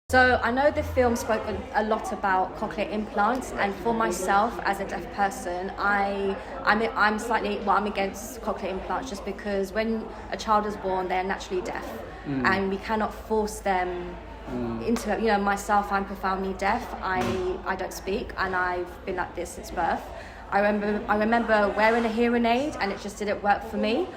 So I know the film spoke a lot about cochlear implants, and for myself as a deaf person, I'm against cochlear implants just because when a child is born, they're naturally deaf, and we cannot force them into it. You know, myself, I'm profoundly deaf. I don't speak, and I've been like this since birth. I remember wearing a hearing aid, and it just didn't work for me.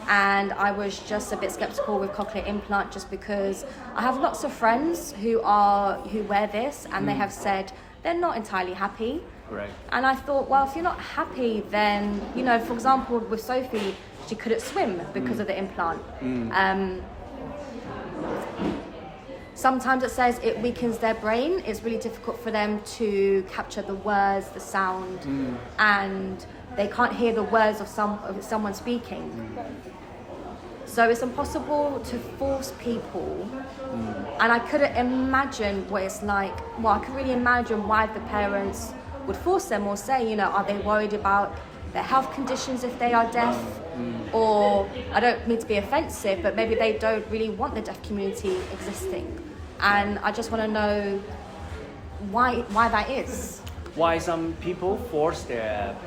And I was just a bit skeptical with cochlear implant just because I have lots of friends who wear this and they have said they're not entirely happy. Right. And I thought, well, if you're not happy, then, you know, for example, with Sophie, she couldn't swim because of the implant. Sometimes it says it weakens their brain. It's really difficult for them to capture the words, the sound, and they can't hear the words of someone speaking. So it's impossible to force people. And I couldn't imagine what it's like. Well, I could really imagine why the parents would force them or say, you know, are they worried about their health conditions if they are deaf? Or, I don't mean to be offensive, but maybe they don't really want the deaf community existing. And I just want to know why that is. Why some people force their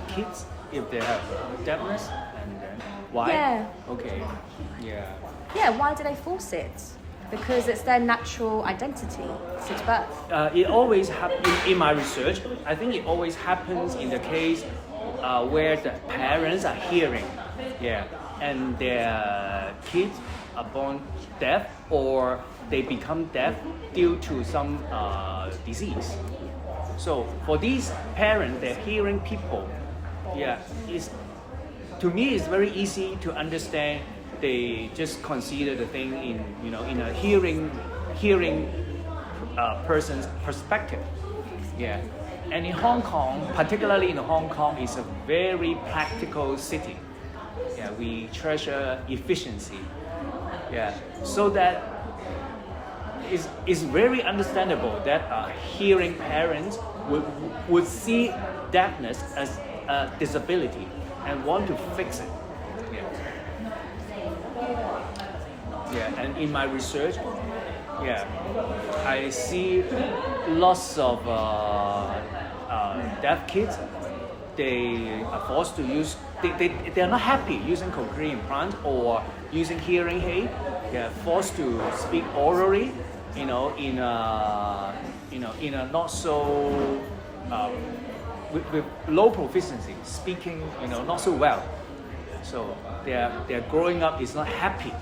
kids if they have deafness, and then why? Yeah. Okay. Yeah. Yeah, why do they force it? Because it's their natural identity since birth. It always happens in my research. I think it always happens in the case where the parents are hearing, and their kids are born deaf or they become deaf due to some disease. So for these parents, they're hearing people. To me, it's very easy to understand. They just consider the thing in a hearing person's perspective. Yeah, and in Hong Kong, particularly in Hong Kong, is a very practical city. Yeah, we treasure efficiency. Yeah, so that it's very understandable that hearing parents would see deafness as a disability and want to fix it. And in my research, I see lots of deaf kids. They are forced to use. They are not happy using cochlear implant or using hearing aid. They are forced to speak orally, in a not so with low proficiency, speaking, not so well. So their growing up is not happy.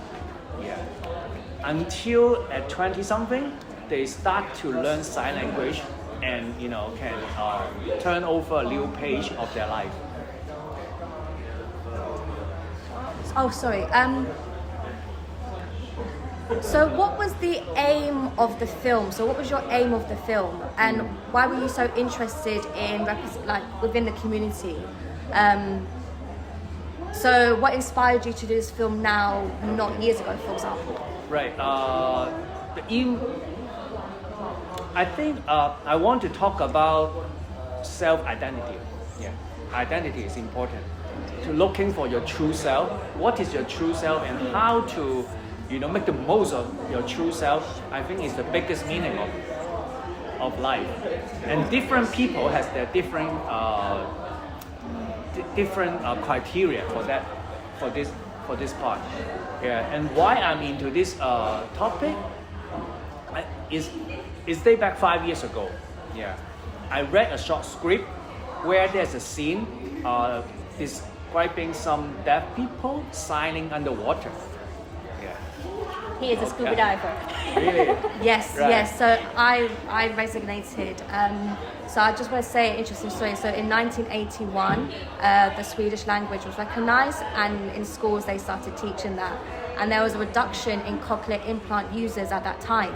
Until at 20-something, they start to learn sign language and can turn over a new page of their life. Oh, sorry. So what was the aim of the film? So what was your aim of the film? And why were you so interested in within the community? So what inspired you to do this film now, not years ago, for example? Right. I think I want to talk about self-identity. Identity is important. To looking for your true self. What is your true self and how to make the most of your true self, I think is the biggest meaning of life. And different people has their different criteria for this part. And why I'm into this topic is day back 5 years ago. I read a short script where there's a scene describing some deaf people sailing underwater. He is a scuba diver. Really? Yes, right. Yes. So I resonated. So I just want to say an interesting story. So in 1981, the Swedish language was recognized, and in schools they started teaching that. And there was a reduction in cochlear implant users at that time.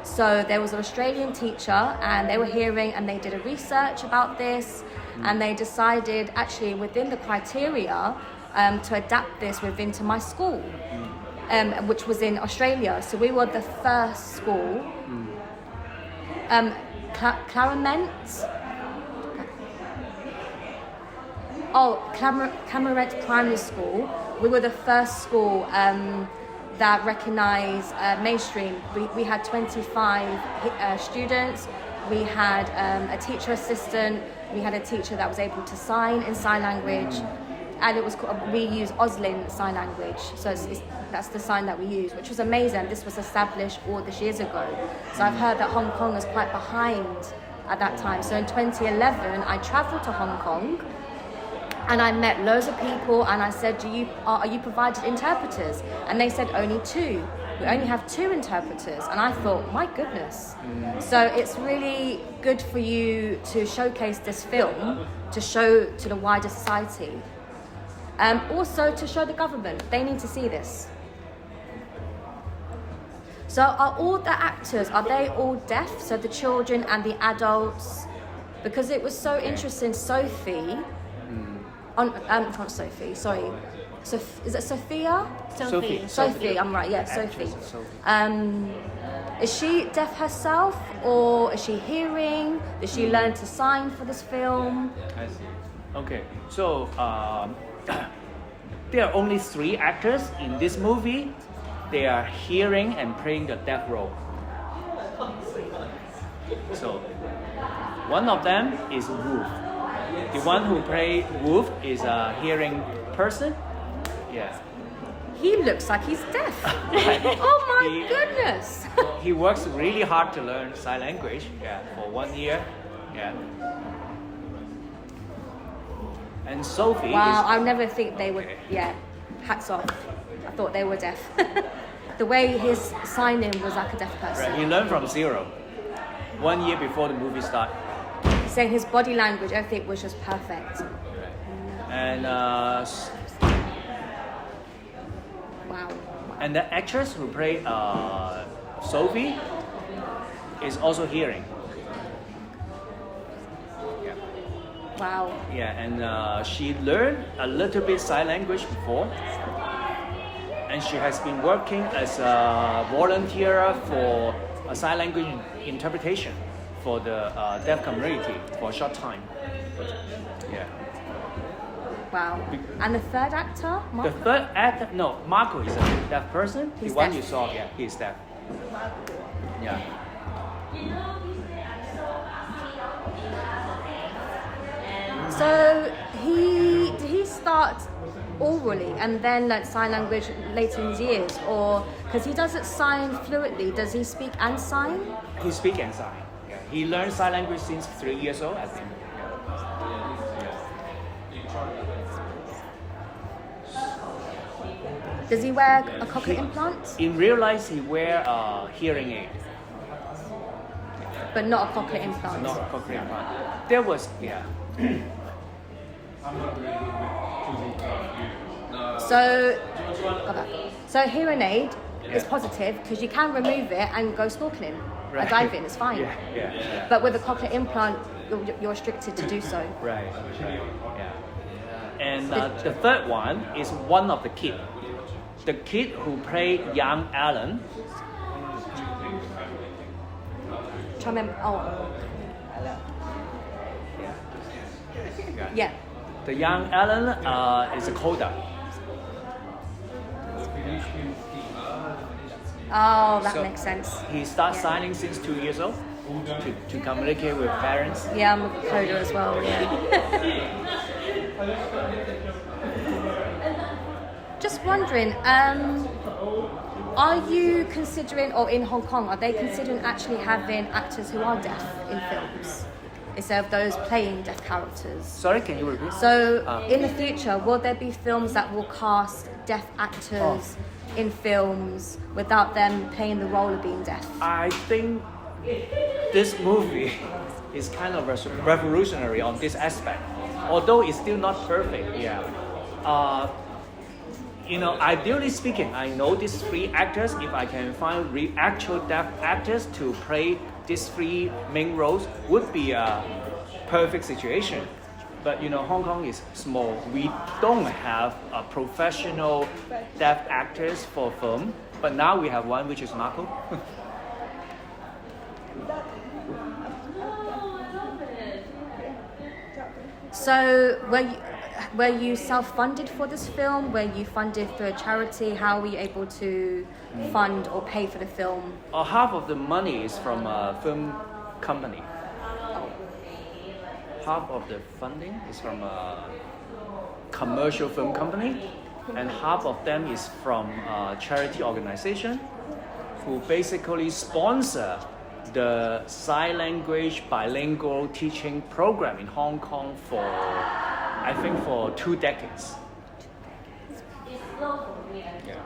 So there was an Australian teacher, and they were hearing, and they did a research about this, and they decided actually within the criteria to adapt this to my school. Which was in Australia. So we were the first school. Claremont Primary School. We were the first school that recognize mainstream. We had 25 students. We had a teacher assistant. We had a teacher that was able to sign in sign language. And it was we use Oslin sign language, so that's the sign that we use, which was amazing. This was established all this years ago, so I've heard that Hong Kong was quite behind at that time. So in 2011, I travelled to Hong Kong, and I met loads of people, and I said, are you provided interpreters? And they said only 2. We only have 2 interpreters, and I thought, my goodness. So it's really good for you to showcase this film, to show to the wider society. Also to show the government, they need to see this. So are all the actors, are they all deaf? So the children and the adults? Because it was so interesting, Sophie, not Sophie, sorry. Is it Sophia? Sophie, I'm right, yeah, Sophie. Is she deaf herself, or is she hearing? Did she learn to sign for this film? I see. Okay, so there are only 3 actors in this movie. They are hearing and playing the deaf role. So one of them is Wolf. The one who plays Wolf is a hearing person. Yeah. He looks like he's deaf. Oh my goodness. He works really hard to learn sign language. Yeah, for 1 year. Yeah. And Sophie I never think they would. Yeah, hats off. I thought they were deaf. The way his signing was like a deaf person. Right. He learned from 0. 1 year before the movie started. Saying his body language, everything was just perfect. And wow. And the actress who played Sophie is also hearing. Wow. Yeah, and she learned a little bit sign language before, and she has been working as a volunteer for a sign language interpretation for the deaf community for a short time. Yeah. Wow. And the third actor, Marco? The third actor, no, Marco is a deaf person. He's the one deaf. you saw, yeah, he's deaf. Yeah. So did he start orally and then learn sign language later in his years, or because he doesn't sign fluently, does he speak and sign? He speaks and sign. Yeah. He learned sign language since 3 years old, I think. Does he wear a cochlear implant? In real life, he wear a hearing aid. But not a cochlear implant. Not a cochlear implant. There was, yeah. So hearing aid is positive because you can remove it and go snorkeling, Right. diving, it's fine. Yeah. But with a cochlear implant, you're restricted to do so. Right. Yeah. And the third one is one of the kids. The kid who played young Alan. Try to remember. Oh. Yeah. The young Alan is a coder. Oh, that makes sense. He starts signing since 2 years old to communicate with parents. Yeah, I'm a coder as well, yeah. Just wondering, are you considering, or in Hong Kong, are they considering actually having actors who are deaf in films instead of those playing deaf characters? Sorry, can you repeat? So, in the future, will there be films that will cast deaf actors in films without them playing the role of being deaf? I think this movie is kind of revolutionary on this aspect, although it's still not perfect. Yeah. Ideally speaking, I know these 3 actors. If I can find actual deaf actors to play these 3 main roles, would be a perfect situation. But Hong Kong is small. We don't have a professional deaf actors for film. But now we have one, which is Marco. So, Were you self-funded for this film? Were you funded through a charity? How were you able to fund or pay for the film? Half of the money is from a film company. Half of the funding is from a commercial film company, and half of them is from a charity organization who basically sponsor the sign language bilingual teaching program in Hong Kong for, I think, for 2 decades. Yeah.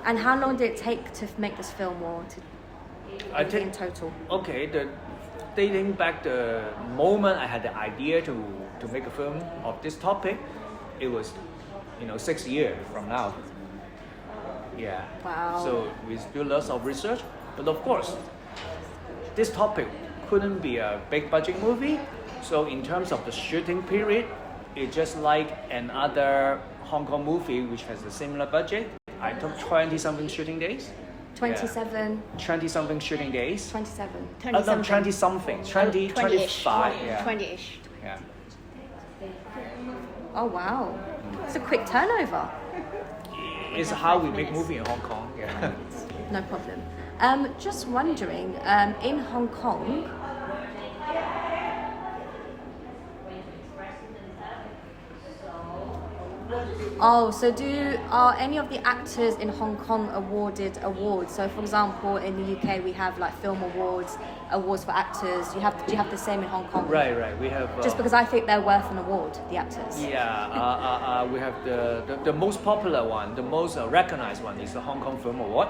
And how long did it take to make this film, or to in total? Okay, dating back the moment I had the idea to make a film of this topic, it was 6 years from now. Yeah. Wow. So we do lots of research, but of course, this topic couldn't be a big budget movie. So in terms of the shooting period, it's just like another Hong Kong movie which has a similar budget. I took 20-something shooting days. 27. 20-something shooting days. 27. 20-something. 20, 25. Yeah. 20-ish. Yeah. Oh wow. It's a quick turnover. It's how we make movie in Hong Kong. Yeah. No problem. Just wondering, in Hong Kong, so are any of the actors in Hong Kong awarded awards? So for example, in the UK we have like film awards for actors. Do you have the same in Hong Kong? Right. We have. Just because I think they're worth an award, the actors. Yeah. We have the most popular one, the most recognized one is the Hong Kong Film Award.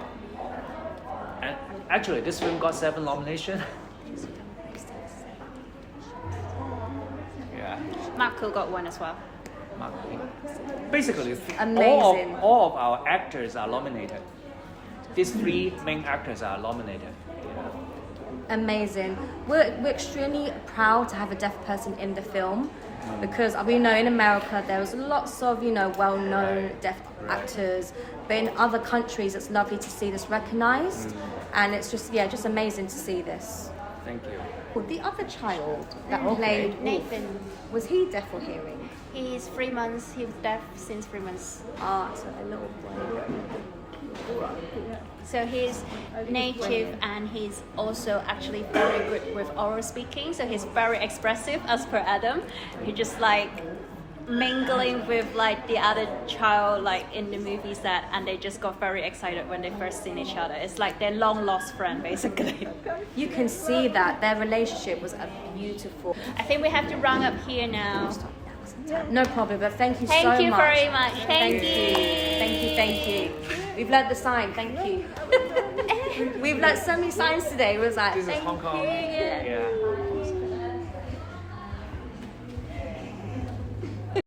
And actually, this film got 7 nominations. Yeah. Marco got 1 as well. Basically, Amazing. all of our actors are nominated. These 3 main actors are nominated. Amazing. We're extremely proud to have a deaf person in the film, because we know in America there's lots of well-known deaf actors, but in other countries it's lovely to see this recognized, and it's just amazing to see this. Thank you. Well, the other child that played Wolf, Nathan. was he deaf or hearing? He's 3 months. He was deaf since 3 months. So a little boy. So he's native, and he's also actually very good with oral speaking. So he's very expressive, as per Adam. He just like mingling with like the other child like in the movie set, and they just got very excited when they first seen each other. It's like their long lost friend basically. You can see that their relationship was beautiful. I think we have to round up here now. No problem, but thank you so much. Thank you very much. Thank you. We've learnt the sign. Thank you. We've learnt so many signs today. It was like, This is thank Hong Kong. you. Yeah.